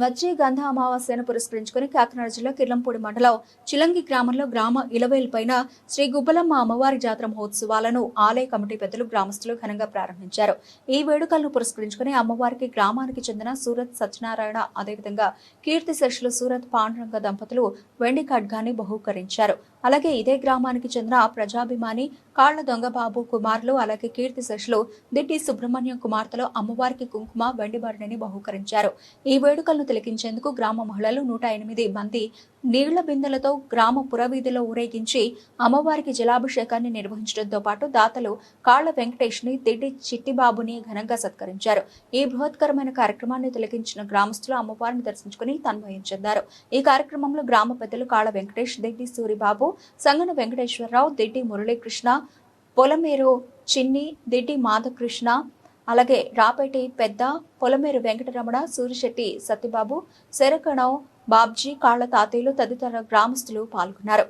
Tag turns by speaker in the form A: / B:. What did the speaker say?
A: వచ్చే గంధ అమావాస్యను పురస్కరించుకుని కాకినాడ జిల్లా కిర్లంపూడి మండలం చిలంగి గ్రామంలో గ్రామ ఇలవేల్పైన శ్రీ గుబ్బలమ్మ అమ్మవారి జాతర మహోత్సవాలను ఆలయ కమిటీ పెద్దలు గ్రామస్తులు ఘనంగా ప్రారంభించారు. ఈ వేడుకలను పురస్కరించుకుని అమ్మవారికి గ్రామానికి చెందిన సూరత్ సత్యనారాయణ అదేవిధంగా కీర్తిశేషులు సూరత్ పాండురంగ దంపతులు వెండి ఖడ్గాన్ని బహూకరించారు. అలాగే ఇదే గ్రామానికి చెందిన ప్రజాభిమాని కాళ్ల దొంగబాబు కుమారులు అలాగే కీర్తిశేషులు దిట్టి సుబ్రహ్మణ్యం కుమార్తెలు అమ్మవారికి కుంకుమ వెండి భరణిని బహూకరించారు. ఈ వేడుకలను తిలకించేందుకు గ్రామ మహిళలు 108 మంది నీళ్ల బిందెలతో గ్రామ పురవీధిలో ఊరేగించి అమ్మవారికి జలాభిషేకాన్ని నిర్వహించడంతో పాటు దాతలు కాళ్ల వెంకటేష్ ని దిడ్డి చిట్టిబాబుని ఘనంగా సత్కరించారు. ఈ బృహత్కరమైన కార్యక్రమాన్ని తిలకించిన గ్రామస్తులు అమ్మవారిని దర్శించుకుని తన్మయం చెందారు. ఈ కార్యక్రమంలో గ్రామ పెద్దలు కాళ్ల వెంకటేష్, దిడ్డి సూరిబాబు, సంగన వెంకటేశ్వరరావు, దిడ్డి మురళీకృష్ణ, పొలమేరు చిన్ని, దిడ్డి మాధకృష్ణ, అలాగే రాపేటి పెద్ద, పొలమేరు వెంకటరమణ, సూరిశెట్టి సత్యబాబు, శరకణం బాబ్జీ, కాళ్ల తాతయ్యలు తదితర గ్రామస్తులు పాల్గొన్నారు.